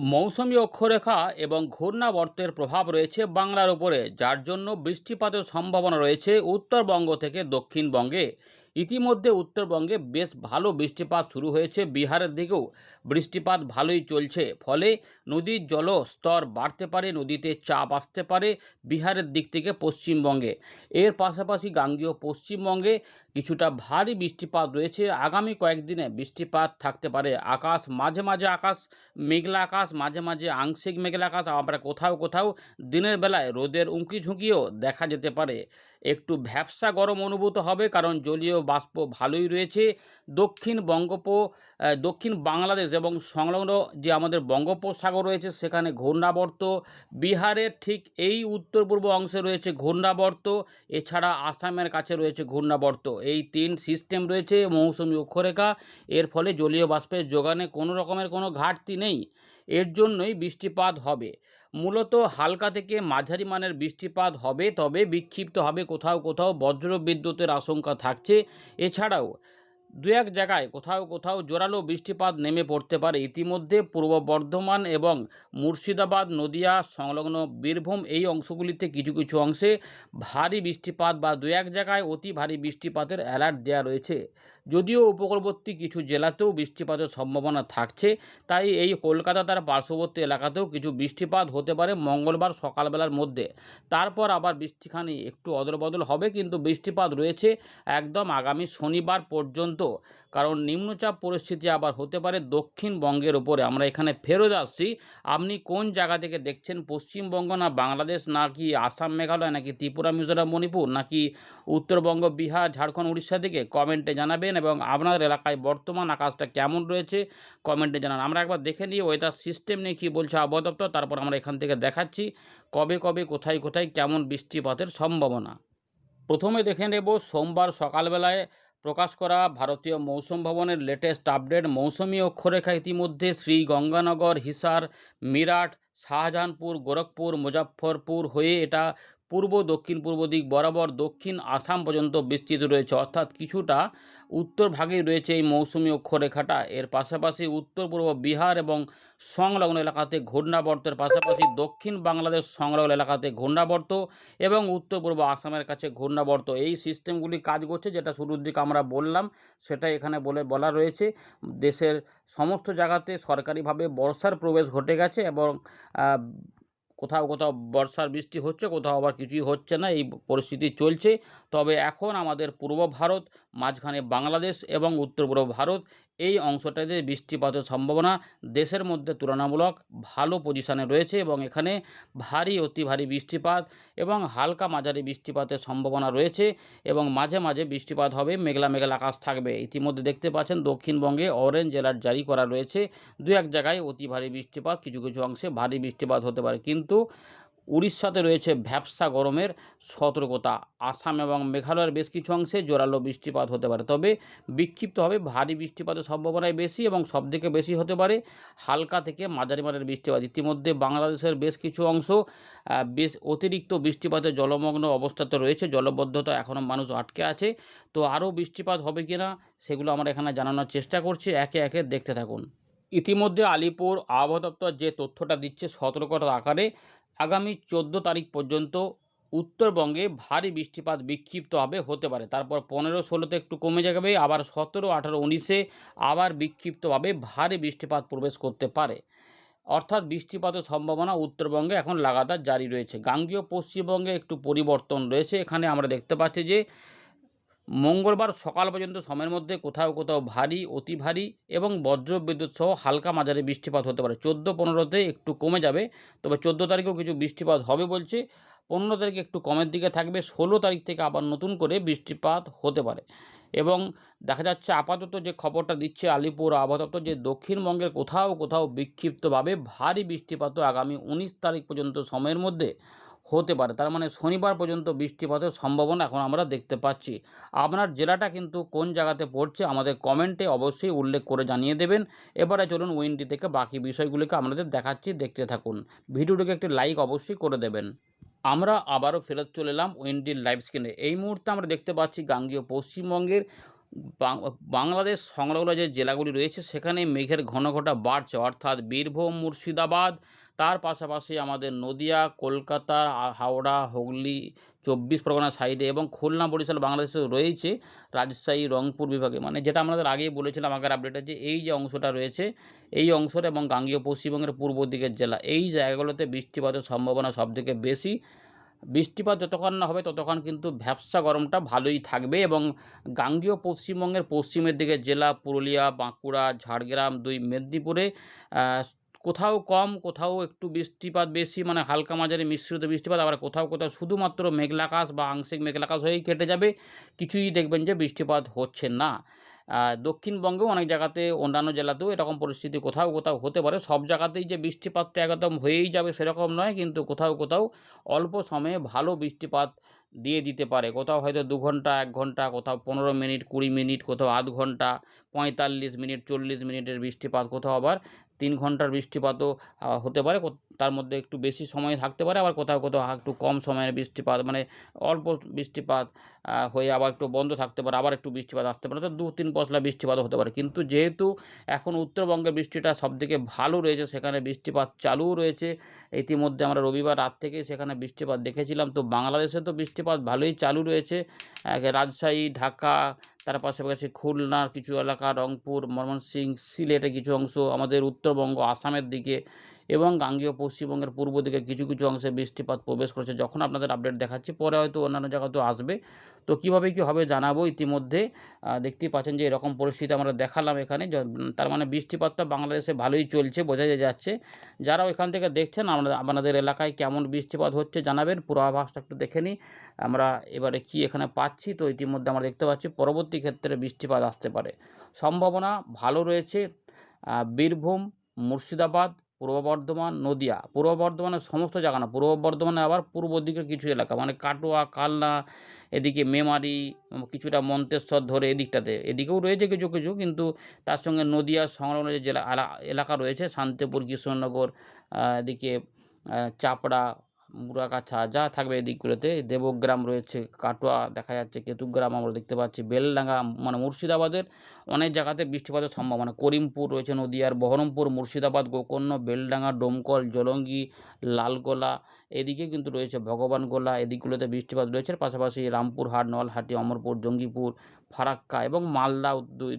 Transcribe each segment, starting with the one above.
মৌসুমী অক্ষরেখা এবং ঘূর্ণাবর্তের প্রভাব রয়েছে বাংলার উপরে, যার জন্য বৃষ্টিপাতের সম্ভাবনা রয়েছে উত্তরবঙ্গ থেকে দক্ষিণবঙ্গে। ইতিমধ্যে উত্তরবঙ্গে বেশ ভালো বৃষ্টিপাত শুরু হয়েছে, বিহারের দিকেও বৃষ্টিপাত ভালোই চলছে। ফলে নদীর জলস্তর বাড়তে পারে, নদীতে চাপ আসতে পারে বিহারের দিক থেকে পশ্চিমবঙ্গে। এর পাশাপাশি গাঙ্গেয় পশ্চিমবঙ্গে কিছুটা ভারী বৃষ্টিপাত রয়েছে। আগামী কয়েকদিনে বৃষ্টিপাত থাকতে পারে। আকাশ মাঝে মাঝে মেঘলা আকাশ, মাঝে মাঝে আংশিক মেঘলা আকাশ, আবার কোথাও কোথাও দিনের বেলায় রোদের উঁকি ঝুঁকিও দেখা যেতে পারে। একটু ভ্যাপসা গরম অনুভূত হবে, কারণ জলীয় বাষ্প ভালোই রয়েছে। দক্ষিণ বাংলাদেশ এবং সংলগ্ন যে আমাদের বঙ্গোপসাগর রয়েছে সেখানে ঘূর্ণাবর্ত, বিহারের ঠিক এই উত্তর পূর্ব অংশে রয়েছে ঘূর্ণাবর্ত, এছাড়া আসামের কাছে রয়েছে ঘূর্ণাবর্ত। এই তিন সিস্টেম রয়েছে মৌসুমী অক্ষরেখা। এর ফলে জলীয় বাষ্পের যোগানে কোনো রকমের কোনো ঘাটতি নেই। এর জন্যই বৃষ্টিপাত হবে। মূলত হালকা থেকে মাঝারি মানের বৃষ্টিপাত হবে, তবে বিক্ষিপ্ত হবে, কোথাও কোথাও বজ্র বিদ্যুতের আশঙ্কা থাকছে। এছাড়াও দু এক জায়গায় কোথাও কোথাও জোরালো বৃষ্টিপাত নেমে পড়তে পারে। ইতিমধ্যে পূর্ব বর্ধমান এবং মুর্শিদাবাদ, নদিয়া সংলগ্ন বীরভূম এই অংশগুলিতে কিছু কিছু অংশে ভারী বৃষ্টিপাত বা দু এক জায়গায় অতি ভারী বৃষ্টিপাতের অ্যালার্ট দেওয়া রয়েছে। যদিও উপকূলবর্তী কিছু জেলাতেও বৃষ্টিপাতের সম্ভাবনা থাকছে, তাই এই কলকাতা তার পার্শ্ববর্তী এলাকাতেও কিছু বৃষ্টিপাত হতে পারে মঙ্গলবার সকালবেলার মধ্যে। তারপর আবার বৃষ্টিখানি একটু অদলবদল হবে, কিন্তু বৃষ্টিপাত রয়েছে একদম আগামী শনিবার পর্যন্ত। কারণ নিম্নচাপ পরিস্থিতি আবার হতে পারে দক্ষিণবঙ্গের ওপরে। আমরা এখানে ফেরত আসছি। আপনি কোন জায়গা থেকে দেখছেন, পশ্চিমবঙ্গ না বাংলাদেশ, নাকি আসাম মেঘালয়, নাকি ত্রিপুরা মিজোরাম মণিপুর, নাকি উত্তরবঙ্গ বিহার ঝাড়খণ্ড উড়িষ্যা থেকে কমেন্টে জানাবেন। এবং আপনার এলাকায় বর্তমান আকাশটা কেমন রয়েছে কমেন্টে জানান। আমরা একবার দেখে নিই ওয়েদার সিস্টেম নিয়ে কী বলছে আবহাওয়া দপ্তর, তারপর আমরা এখান থেকে দেখাচ্ছি কবে কবে কোথায় কোথায় কেমন বৃষ্টিপাতের সম্ভাবনা। প্রথমে দেখে নেব সোমবার সকালবেলায় প্রকাশ করা ভারতীয় মৌসুম ভবনের লেটেস্ট আপডেট। মৌসুমী অক্ষরেখা ইতিমধ্যে শ্রীগঙ্গানগর, হিসার, মিরাট, শাহজাহানপুর, গোরখপুর, মুজফ্ফরপুর হয়ে এটা পূর্ব দক্ষিণ পূর্ব দিক বরাবর দক্ষিণ আসাম পর্যন্ত বিস্তৃত রয়েছে, অর্থাৎ কিছুটা উত্তর ভাগেই রয়েছে এই মৌসুমী অক্ষরেখাটা। এর পাশাপাশি উত্তর পূর্ব বিহার এবং সংলগ্ন এলাকাতে ঘূর্ণাবর্তের পাশাপাশি দক্ষিণ বাংলাদেশ সংলগ্ন এলাকাতে ঘূর্ণাবর্ত এবং উত্তর পূর্ব আসামের কাছে ঘূর্ণাবর্ত, এই সিস্টেমগুলি কাজ করছে। যেটা শুরুর দিকে আমরা বললাম সেটাই এখানে বলা রয়েছে। দেশের সমস্ত জায়গাতে সরকারিভাবে বর্ষার প্রবেশ ঘটে গেছে এবং কোথাও কোথাও বর্ষার বৃষ্টি হচ্ছে, কোথাও আবার কিছুই হচ্ছে না, এই পরিস্থিতি চলছে। তবে এখন আমাদের পূর্ব ভারত, মাঝখানে বাংলাদেশ এবং উত্তর পূর্ব ভারত এই অংশটাতে বৃষ্টিপাতের সম্ভাবনা দেশের মধ্যে তুলনামূলক ভালো পজিশানে রয়েছে এবং এখানে ভারী অতি ভারী বৃষ্টিপাত এবং হালকা মাঝারি বৃষ্টিপাতের সম্ভাবনা রয়েছে এবং মাঝে মাঝে বৃষ্টিপাত হবে, মেঘলা মেঘলা আকাশ থাকবে। ইতিমধ্যে দেখতে পাচ্ছেন দক্ষিণবঙ্গে অরেঞ্জ অ্যালার্ট জারি করা রয়েছে। দু এক জায়গায় অতি ভারী বৃষ্টিপাত, কিছু কিছু অংশে ভারী বৃষ্টিপাত হতে পারে। কিন্তু উড়িষ্যাতে রয়েছে ভ্যাপসা গরমের সতর্কতা। আসাম এবং মেঘালয়ের বেশ কিছু অংশে জোরালো বৃষ্টিপাত হতে পারে, তবে বিক্ষিপ্ত হবে, ভারী বৃষ্টিপাতের সম্ভাবনাই বেশি এবং সবথেকে বেশি হতে পারে হালকা থেকে মাঝারি মানের বৃষ্টিপাত। ইতিমধ্যে বাংলাদেশের বেশ কিছু অংশ বেশ অতিরিক্ত বৃষ্টিপাতে জলমগ্ন অবস্থাতে রয়েছে, জলবদ্ধতা এখনও মানুষ আটকে আছে। তো আরও বৃষ্টিপাত হবে কি না সেগুলো আমরা এখানে জানানোর চেষ্টা করছি, একে একে দেখতে থাকুন। ইতিমধ্যে আলিপুর আবহাওয়া দপ্তর যে তথ্যটা দিচ্ছে সতর্কতার আকারে, আগামী 14 তারিখ পর্যন্ত উত্তরবঙ্গে ভারী বৃষ্টিপাত বিক্ষিপ্তভাবে হতে পারে। তারপর 15-16তে একটু কমে যাবে, আবার 17, 18, 19-এ আবার বিক্ষিপ্তভাবে ভারী বৃষ্টিপাত প্রবেশ করতে পারে। অর্থাৎ বৃষ্টিপাতের সম্ভাবনা উত্তরবঙ্গে এখন লাগাতার জারি রয়েছে। গাঙ্গেয় পশ্চিমবঙ্গে একটু পরিবর্তন রয়েছে। এখানে আমরা দেখতে পাচ্ছি যে মঙ্গলবার সকাল পর্যন্ত সময়ের মধ্যে কোথাও কোথাও ভারী, অতি ভারী এবং বজ্র বিদ্যুৎ সহ হালকা মাঝারি বৃষ্টিপাত হতে পারে। 14-15তে একটু কমে যাবে, তবে 14 তারিখেও কিছু বৃষ্টিপাত হবে বলছে। 15 তারিখে একটু কমের দিকে থাকবে, 16 তারিখ থেকে আবার নতুন করে বৃষ্টিপাত হতে পারে। এবং দেখা যাচ্ছে আপাতত যে খবরটা দিচ্ছে আলিপুর আবহাওয়া দপ্তর, যে দক্ষিণবঙ্গের কোথাও কোথাও বিক্ষিপ্তভাবে ভারী বৃষ্টিপাতও আগামী 19 তারিখ পর্যন্ত সময়ের মধ্যে হতে পারে। তার মানে শনিবার পর্যন্ত বৃষ্টিপাতের সম্ভাবনা এখন আমরা দেখতে পাচ্ছি। আপনার জেলাটা কিন্তু কোন জায়গাতে পড়ছে আমাদের কমেন্টে অবশ্যই উল্লেখ করে জানিয়ে দেবেন। এবারে চলুন উইন্ডি থেকে বাকি বিষয়গুলিকে আপনাদের দেখাচ্ছি, দেখতে থাকুন। ভিডিওটিকে একটি লাইক অবশ্যই করে দেবেন। আমরা আবারও ফেরত চলে এলাম উইন্ডির লাইভ স্ক্রিনে। এই মুহূর্তে আমরা দেখতে পাচ্ছি গাঙ্গেয় পশ্চিমবঙ্গের বাং বাংলাদেশ সংলগ্ন যে জেলাগুলি রয়েছে সেখানে মেঘের ঘনঘটা বাড়ছে, অর্থাৎ বীরভূম, মুর্শিদাবাদ, তার পাশাপাশি আমাদের নদিয়া, কলকাতা, হাওড়া, হুগলি, ২৪ পরগনা সাইডে এবং খুলনা, বরিশাল বাংলাদেশে রয়েছে, রাজশাহী, রংপুর বিভাগে। মানে যেটা আমাদের আগেই বলেছিলাম আগের আপডেটে, যে এই যে অংশটা রয়েছে এই অংশটা এবং গাঙ্গেয় পশ্চিমবঙ্গের পূর্ব দিকের জেলা, এই জায়গাগুলোতে বৃষ্টিপাতের সম্ভাবনা সবথেকে বেশি। বৃষ্টিপাত যতক্ষণ না হবে ততক্ষণ কিন্তু ভ্যাপসা গরমটা ভালোই থাকবে এবং গাঙ্গেয় পশ্চিমবঙ্গের পশ্চিমের দিকে জেলা পুরুলিয়া, বাঁকুড়া, ঝাড়গ্রাম, ২ মেদিনীপুরে কোথাও কম, কোথাও একটু বৃষ্টিপাত বেশি, মানে হালকা মাঝারি মিশ্রিত বৃষ্টিপাত, আবার কোথাও কোথাও শুধুমাত্র মেঘলা আকাশ বা আংশিক মেঘলা আকাশ হয়েই কেটে যাবে। কিছুই দেখবেন যে বৃষ্টিপাত হচ্ছে না। দক্ষিণবঙ্গেও অনেক জায়গাতে, অন্যান্য জেলাতেও এরকম পরিস্থিতি কোথাও কোথাও হতে পারে। সব জায়গাতেই যে বৃষ্টিপাতটা একদম হয়েই যাবে সেরকম নয়, কিন্তু কোথাও কোথাও অল্প সময়ে ভালো বৃষ্টিপাত দিয়ে দিতে পারে। কোথাও হয়তো ২ ঘন্টা, ১ ঘন্টা, কোথাও ১৫ মিনিট, ২০ মিনিট, কোথাও আধ ঘন্টা, ৪৫ মিনিট, ৪০ মিনিটের বৃষ্টিপাত, কোথাও আবার ৩ ঘন্টার বৃষ্টিপাতও হতে পারে। তার মধ্যে একটু বেশি সময় থাকতে পারে, আবার কোথাও কোথাও একটু কম সময়ের বৃষ্টিপাত, মানে অল্প বৃষ্টিপাত হয়ে আবার একটু বন্ধ থাকতে পারে, আবার একটু বৃষ্টিপাত আসতে পারে। তো ২-৩ পশলা বৃষ্টিপাতও হতে পারে। কিন্তু যেহেতু এখন উত্তরবঙ্গের বৃষ্টিটা সবথেকে ভালো রয়েছে, সেখানে বৃষ্টিপাত চালুও রয়েছে। ইতিমধ্যে আমরা রবিবার রাত থেকেই সেখানে বৃষ্টিপাত দেখেছিলাম। তো বাংলাদেশে তো বৃষ্টিপাত ভালোই চালু রয়েছে। রাজশাহী, ঢাকা, তার পাশাপাশি খুলনার কিছু এলাকা, রংপুর, ময়মনসিংহ, সিলেটের কিছু অংশ, আমাদের উত্তরবঙ্গ, আসামের দিকে এবং গাঙ্গেয় পশ্চিমবঙ্গের পূর্ব দিকের কিছু কিছু অংশে বৃষ্টিপাত প্রবেশ করেছে। যখন আপনাদের আপডেট দেখাচ্ছি, পরে হয়তো অন্যান্য জায়গাতেও আসবে। তো কীভাবে কী হবে জানাবো। ইতিমধ্যে দেখতেই পাচ্ছেন যে এরকম পরিস্থিতি আমরা দেখালাম এখানে। তার মানে বৃষ্টিপাতটা বাংলাদেশে ভালোই চলছে, বোঝাই যাচ্ছে। যারা ওইখান থেকে দেখছেন আপনাদের এলাকায় কেমন বৃষ্টিপাত হচ্ছে জানাবেন। পূর্বাভাসটা একটু দেখে নিই আমরা এবারে কি এখানে পাচ্ছি। তো ইতিমধ্যে আমরা দেখতে পাচ্ছি পরবর্তী ক্ষেত্রে বৃষ্টিপাত আসতে পারে, সম্ভাবনা ভালো রয়েছে। বীরভূম, মুর্শিদাবাদ, পূর্ব বর্ধমান, নদিয়া, পূর্ব বর্ধমানের সমস্ত জায়গা না, পূর্ব বর্ধমানে আবার পূর্ব দিকের কিছু এলাকা, মানে কাটোয়া, কালনা, এদিকে মেমারি, কিছুটা মন্তেশ্বর ধরে এদিকটাতে, এদিকেও রয়েছে কিছু কিছু, কিন্তু তার সঙ্গে নদিয়ার সংলগ্ন যে জেলা এলাকা রয়েছে, শান্তিপুর, কৃষ্ণনগর, এদিকে চাপড়া, মুরাগাছা যা থাকবে এদিকগুলোতে, দেবগ্রাম রয়েছে, কাটোয়া দেখা যাচ্ছে, কেতুগ্রাম আমরা দেখতে পাচ্ছি, বেলডাঙ্গা, মানে মুর্শিদাবাদের অনেক জায়গাতে বৃষ্টিপাতের সম্ভাবনা। করিমপুর রয়েছে নদিয়ার, বহরমপুর, মুর্শিদাবাদ, গোকর্ণ, বেলডাঙ্গা, ডোমকল, জলঙ্গি, লালগোলা, এদিকে কিন্তু রয়েছে ভগবানগোলা, এদিকগুলোতে বৃষ্টিপাত রয়েছে। পাশাপাশি রামপুরহাট, নলহাটি, অমরপুর, জঙ্গিপুর, ফারাক্কা এবং মালদা,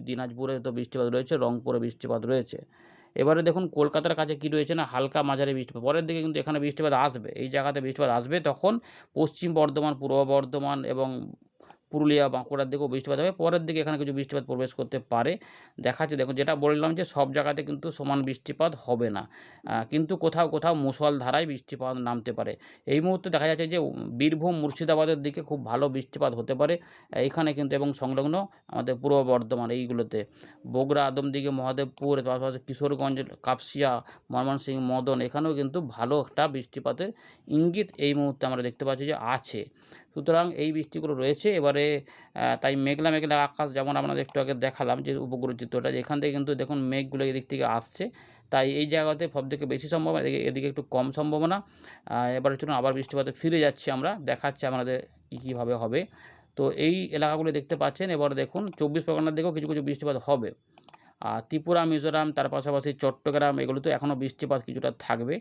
দিনাজপুরে তো বৃষ্টিপাত রয়েছে, রংপুরে বৃষ্টিপাত রয়েছে। এবারে দেখুন কলকাতার কাছে কি রয়েছে না, হালকা মাঝারি বৃষ্টিপাত। পরের দিকে কিন্তু এখানে বৃষ্টিপাত আসবে, এই জায়গাতে বৃষ্টিপাত আসবে, তখন পশ্চিম বর্ধমান, পূর্ব বর্ধমান এবং পুরুলিয়া, বাঁকুড়ার দিকেও বৃষ্টিপাত হবে। পরের দিকে এখানে কিছু বৃষ্টিপাত প্রবেশ করতে পারে। দেখাচ্ছে দেখুন, যেটা বললাম যে সব জায়গাতে কিন্তু সমান বৃষ্টিপাত হবে না, কিন্তু কোথাও কোথাও মুষলধারায় বৃষ্টিপাত নামতে পারে। এই মুহূর্তে দেখা যাচ্ছে যে বীরভূম, মুর্শিদাবাদের দিকে খুব ভালো বৃষ্টিপাত হতে পারে এইখানে কিন্তু, এবং সংলগ্ন আমাদের পূর্ব বর্ধমান এইগুলোতে, বগুড়া, আদমদিঘি, মহাদেবপুর, পাশাপাশি কিশোরগঞ্জ, কাপসিয়া, ময়মনসিংহ, মদন, এখানেও কিন্তু ভালো একটা বৃষ্টিপাতের ইঙ্গিত এই মুহূর্তে আমরা দেখতে পাচ্ছি যে আছে। সুতরাং এই বৃষ্টিগুলো রয়েছে। এবারে তাই মেঘলা মেঘলা আকাশ, যেমন আপনাদের একটু আগে দেখালাম যে উপগ্রহ চিত্রটা, এখান থেকে কিন্তু দেখুন মেঘগুলো এদিক থেকে আসছে। তাই এই জায়গাতে সবথেকে বেশি সম্ভাবনা, এদিকে একটু কম সম্ভাবনা। এবারে চলুন আবার বৃষ্টিপাতে ফিরে যাচ্ছি আমরা, দেখাচ্ছি আপনাদের কীভাবে হবে। তো এই এলাকাগুলো দেখতে পাচ্ছেন। এবারে দেখুন ২৪ পরগনার দিকেও কিছু কিছু বৃষ্টিপাত হবে। ত্রিপুরা, মিজোরাম, তার পাশাপাশি চট্টগ্রাম, এগুলোতে এখনও বৃষ্টিপাত কিছুটা থাকবে।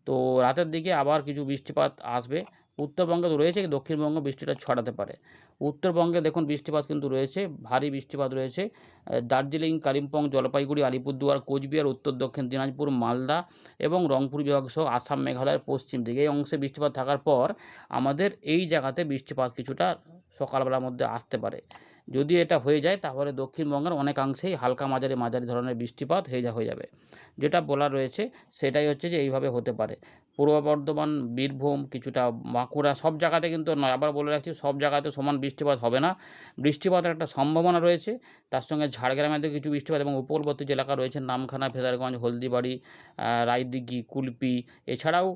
তো রাতের দিকে আবার কিছু বৃষ্টিপাত আসবে। উত্তরবঙ্গে তো রয়েছে, দক্ষিণবঙ্গে বৃষ্টিটা ছড়াতে পারে। উত্তরবঙ্গে দেখুন বৃষ্টিপাত কিন্তু রয়েছে, ভারী বৃষ্টিপাত রয়েছে। দার্জিলিং, কালিম্পং, জলপাইগুড়ি, আলিপুরদুয়ার, কোচবিহার, উত্তর দক্ষিণ দিনাজপুর, মালদা এবং রংপুর বিভাগ সহ আসাম, মেঘালয়ের পশ্চিম দিকে এই অংশে বৃষ্টিপাত থাকার পর আমাদের এই জায়গাতে বৃষ্টিপাত কিছুটা সকালবেলার মধ্যে আসতে পারে। যদি এটা হয়ে যায় তাহলে দক্ষিণবঙ্গের অনেকাংশেই হালকা মাঝারি মাঝারি ধরনের বৃষ্টিপাত হয়ে যাবে। যেটা বলার রয়েছে সেটাই হচ্ছে যে এইভাবে হতে পারে। পূর্ব বর্ধমান, বীরভূম, কিছুটা বাঁকুড়া, সব জায়গাতে কিন্তু নয়, আবার বলে রাখছি সব জায়গাতে সমান বৃষ্টিপাত হবে না। বৃষ্টিপাতের একটা সম্ভাবনা রয়েছে। তার সঙ্গে ঝাড়গ্রামের দিকে কিছু বৃষ্টিপাত এবং উপকূলবর্তী যে এলাকা রয়েছে নামখানা, ফেজারগঞ্জ, হলদিবাড়ি, রায়দিঘি, কুলপি, এছাড়াও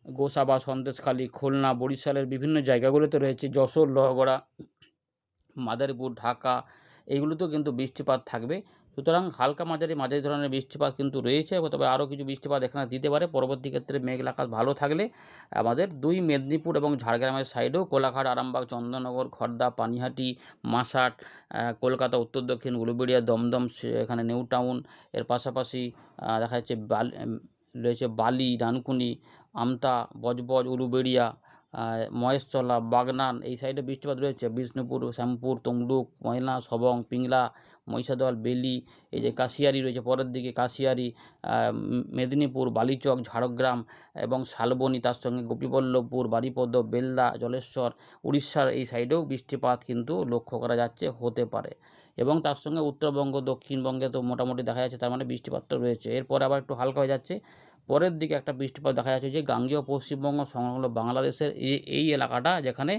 গোসাবা, সন্দেশখালী, খুলনা, বরিশালের বিভিন্ন জায়গাগুলোতে রয়েছে, যশোর, লোহাগড়া, মাদারীপুর, ঢাকা, এইগুলোতেও কিন্তু বৃষ্টিপাত থাকবে। সুতরাং হালকা মাঝারি মাঝারি ধরনের বৃষ্টিপাত কিন্তু রয়েছে, তবে আরও কিছু বৃষ্টিপাত এখানে দিতে পারে। পরবর্তী ক্ষেত্রে মেঘলা আকাশ ভালো থাকলে আমাদের ২ মেদিনীপুর এবং ঝাড়গ্রামের সাইডেও কোলাঘাট, আরামবাগ, চন্দননগর, খড়দা, পানিহাটি, মাসাট, কলকাতা উত্তর দক্ষিণ, উলুবেড়িয়া, দমদম, এখানে নিউ টাউন, এর পাশাপাশি দেখা যাচ্ছে রয়েছে বালি, ডানকুনি, আমতা, বজবজ, উলুবেড়িয়া, মহেশতলা, বাগনান এই সাইডে বৃষ্টিপাত রয়েছে। বিষ্ণুপুর, শ্যামপুর, তমলুক, ময়না, সবং, পিংলা, মহিষাদল, বেলি, এই যে কাশিয়ারি রয়েছে পরের দিকে, কাশিয়ারি, মেদিনীপুর, বালিচক, ঝাড়গ্রাম এবং শালবনী, তার সঙ্গে গোপীবল্লভপুর, বারিপদ, বেলদা, জলেশ্বর, উড়িষ্যার এই সাইডেও বৃষ্টিপাত কিন্তু লক্ষ্য করা যাচ্ছে, হতে পারে। এবং তার সঙ্গে উত্তরবঙ্গ, দক্ষিণবঙ্গে তো মোটামুটি দেখা যাচ্ছে, তার মানে বৃষ্টিপাতটা রয়েছে। এরপরে আবার একটু হালকা হয়ে যাচ্ছে। পরের দিকে একটা বৃষ্টিপাত দেখা যাচ্ছে যে গাঙ্গেয় পশ্চিমবঙ্গ সংলগ্ন বাংলাদেশের এই এলাকাটা, যেখানে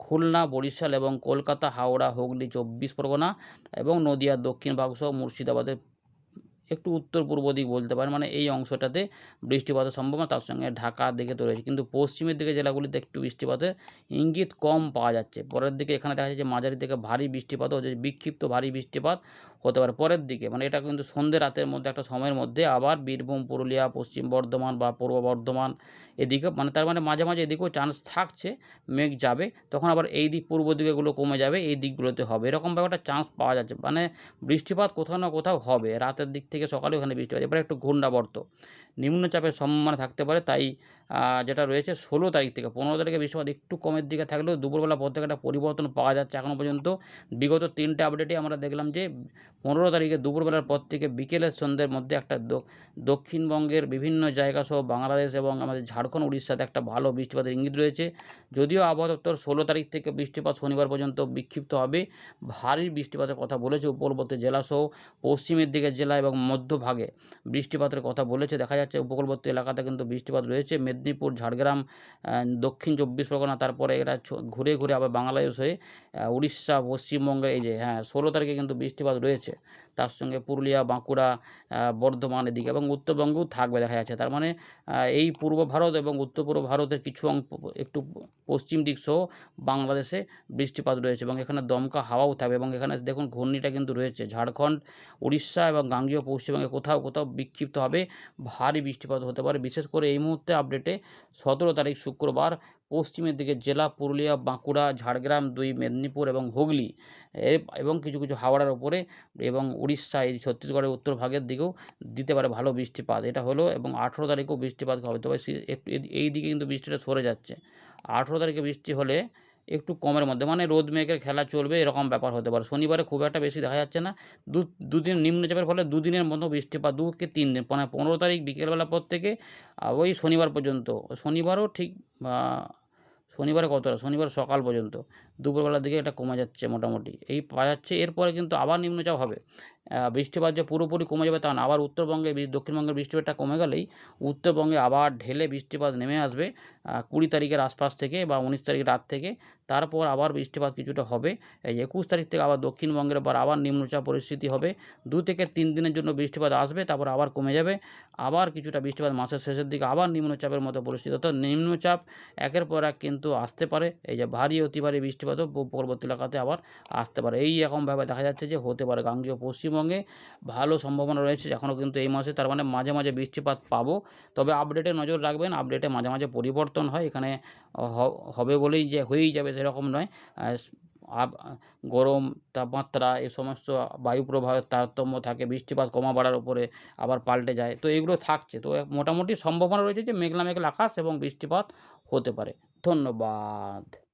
খুলনা, বরিশাল এবং কলকাতা, হাওড়া, হুগলি, ২৪ পরগনা এবং নদিয়ার দক্ষিণ ভাগ সহ মুর্শিদাবাদের একটু উত্তর পূর্ব দিক বলতে পারেন, মানে এই অংশটাতে বৃষ্টিপাতের সম্ভাবনা, তার সঙ্গে ঢাকার দিকে তো রয়েছে। কিন্তু পশ্চিমের দিকে জেলাগুলিতে একটু বৃষ্টিপাতের ইঙ্গিত কম পাওয়া যাচ্ছে। পরের দিকে এখানে দেখা যাচ্ছে মাঝারি থেকে ভারী বৃষ্টিপাতও হচ্ছে, বিক্ষিপ্ত ভারী বৃষ্টিপাত হতে পারে পরের দিকে, মানে এটা কিন্তু সন্ধ্যে রাতের মধ্যে একটা সময়ের মধ্যে আবার বীরভূম, পুরুলিয়া, পশ্চিম বর্ধমান বা পূর্ব বর্ধমান এদিকে, মানে তার মানে মাঝে মাঝে এদিকেও চান্স থাকছে মেঘ যাবে, তখন আবার এই দিক পূর্ব দিকেগুলো কমে যাবে, এই দিকগুলোতে হবে, এরকম ব্যাপারটা চান্স পাওয়া যাচ্ছে। মানে বৃষ্টিপাত কোথাও না কোথাও হবে রাতের দিক থেকে সকালে, ওখানে বৃষ্টিপাত। এবারে একটু ঘূর্ণাবর্ত নিম্নচাপের সম্ভাবনা থাকতে পারে, তাই যেটা রয়েছে ১৬ তারিখ থেকে ১৫ তারিখে বৃষ্টিপাত একটু কমের দিকে থাকলেও দুপুরবেলা পর থেকে একটা পরিবর্তন পাওয়া যাচ্ছে। এখনও পর্যন্ত বিগত ৩টে আপডেটে আমরা দেখলাম যে ১৫ তারিখে দুপুরবেলার পর থেকে বিকেলের সন্ধ্যের মধ্যে একটা দক্ষিণবঙ্গের বিভিন্ন জায়গা সহ বাংলাদেশ এবং আমাদের ঝাড়খণ্ড, উড়িষ্যাতে একটা ভালো বৃষ্টিপাতের ইঙ্গিত রয়েছে। যদিও আবহাওয়া দপ্তর ১৬ তারিখ থেকে বৃষ্টিপাত শনিবার পর্যন্ত বিক্ষিপ্ত হবে, ভারী বৃষ্টিপাতের কথা বলেছে। উপকূলবর্তী জেলাসহ পশ্চিমের দিকের জেলা এবং মধ্যভাগে বৃষ্টিপাতের কথা বলেছে। দেখা যাচ্ছে উপকূলবর্তী এলাকাতে কিন্তু বৃষ্টিপাত রয়েছে। মেদিনীপুর, ঝাড়গ্রাম, দক্ষিণ ২৪ পরগনা, তারপরে এরা ঘুরে ঘুরে আবার বাংলাদেশ হয়ে উড়িষ্যা, পশ্চিমবঙ্গে এই যে ১৬ তারিখে কিন্তু বৃষ্টিপাত রয়েছে। তার সঙ্গে পুরুলিয়া, বাঁকুড়া, বর্ধমান এদিকে এবং উত্তরবঙ্গেও থাকবে দেখা যাচ্ছে। তার মানে এই পূর্ব ভারত এবং উত্তর পূর্ব ভারতের কিছু একটু পশ্চিম দিক সহ বাংলাদেশে বৃষ্টিপাত রয়েছে এবং এখানে দমকা হাওয়াও থাকবে এবং এখানে দেখুন ঘূর্ণিটা কিন্তু রয়েছে। ঝাড়খণ্ড, উড়িষ্যা এবং গাঙ্গেয় পশ্চিমবঙ্গে কোথাও কোথাও বিক্ষিপ্তভাবে ভারী বৃষ্টিপাত হতে পারে। বিশেষ করে এই মুহূর্তে আপডেটে ১৭ তারিখ শুক্রবার পশ্চিমের দিকে জেলা পুরুলিয়া, বাঁকুড়া, ঝাড়গ্রাম, ২ মেদিনীপুর এবং হুগলি এবং কিছু কিছু হাওড়ার ওপরে এবং উড়িষ্যা, এই ছত্তিশগড়ের উত্তর ভাগের দিকেও দিতে পারে ভালো বৃষ্টিপাত। এটা হলো এবং ১৮ তারিখেও বৃষ্টিপাত হবে, তবে একটু এই দিকে কিন্তু বৃষ্টিটা সরে যাচ্ছে। ১৮ তারিখে বৃষ্টি হলে একটু কমের মধ্যে, মানে রোদ মেঘের খেলা চলবে, এরকম ব্যাপার হতে পারে। শনিবারে খুব একটা বেশি দেখা যাচ্ছে না। দুদিন নিম্নচাপের ফলে দুদিনের মতো বৃষ্টিপাত, ২ কি ৩ দিন, মানে ১৫ তারিখ বিকেলবেলা পর থেকে ওই শনিবার পর্যন্ত। শনিবারও ঠিক শনিবারে কতটা, শনিবার সকাল পর্যন্ত, দুপুরবেলার দিকে এটা কমে যাচ্ছে মোটামুটি, এই পাওয়া যাচ্ছে। এরপরে কিন্তু আবার নিম্নচাপ হবে। বৃষ্টিপাত যে পুরোপুরি কমে যাবে তা না, আবার উত্তরবঙ্গে দক্ষিণবঙ্গের বৃষ্টিপাতটা কমে গেলেই উত্তরবঙ্গে আবার ঢেলে বৃষ্টিপাত নেমে আসবে ২০ তারিখের আশপাশ থেকে বা ১৯ তারিখের রাত থেকে। তারপর আবার বৃষ্টিপাত কিছুটা হবে। এই ২১ তারিখ থেকে আবার দক্ষিণবঙ্গের উপর আবার নিম্নচাপ পরিস্থিতি হবে। ২ থেকে ৩ দিনের জন্য বৃষ্টিপাত আসবে, তারপর আবার কমে যাবে। আবার কিছুটা বৃষ্টিপাত মাসের শেষের দিকে আবার নিম্নচাপের মতো পরিস্থিতি, অর্থাৎ নিম্নচাপ একের পর এক কিন্তু আসতে পারে। এই যে ভারী অতি ভারী বৃষ্টিপাতও পরবর্তী এলাকাতে আবার আসতে পারে। এই রকমভাবে দেখা যাচ্ছে যে হতে পারে গাঙ্গেয় পশ্চিমবঙ্গে ভালো সম্ভাবনা রয়েছে এখনও কিন্তু এই মাসে, তার মানে মাঝে মাঝে বৃষ্টিপাত পাবো। তবে আপডেটে নজর রাখবেন, আপডেটে মাঝে মাঝে পরিবর্তন হয়, এখানে হবে বলেই যে হয়েই যাবে সেরকম নয়। গরম তাপমাত্রা এ সমস্ত বায়ু প্রবাহের তারতম্য থাকে, বৃষ্টিপাত কমা বাড়ার উপরে আবার পাল্টে যায়, তো এগুলো থাকছে। তো মোটামুটি সম্ভাবনা রয়েছে যে মেঘলা মেঘলা আকাশ এবং বৃষ্টিপাত হতে পারে। ধন্যবাদ।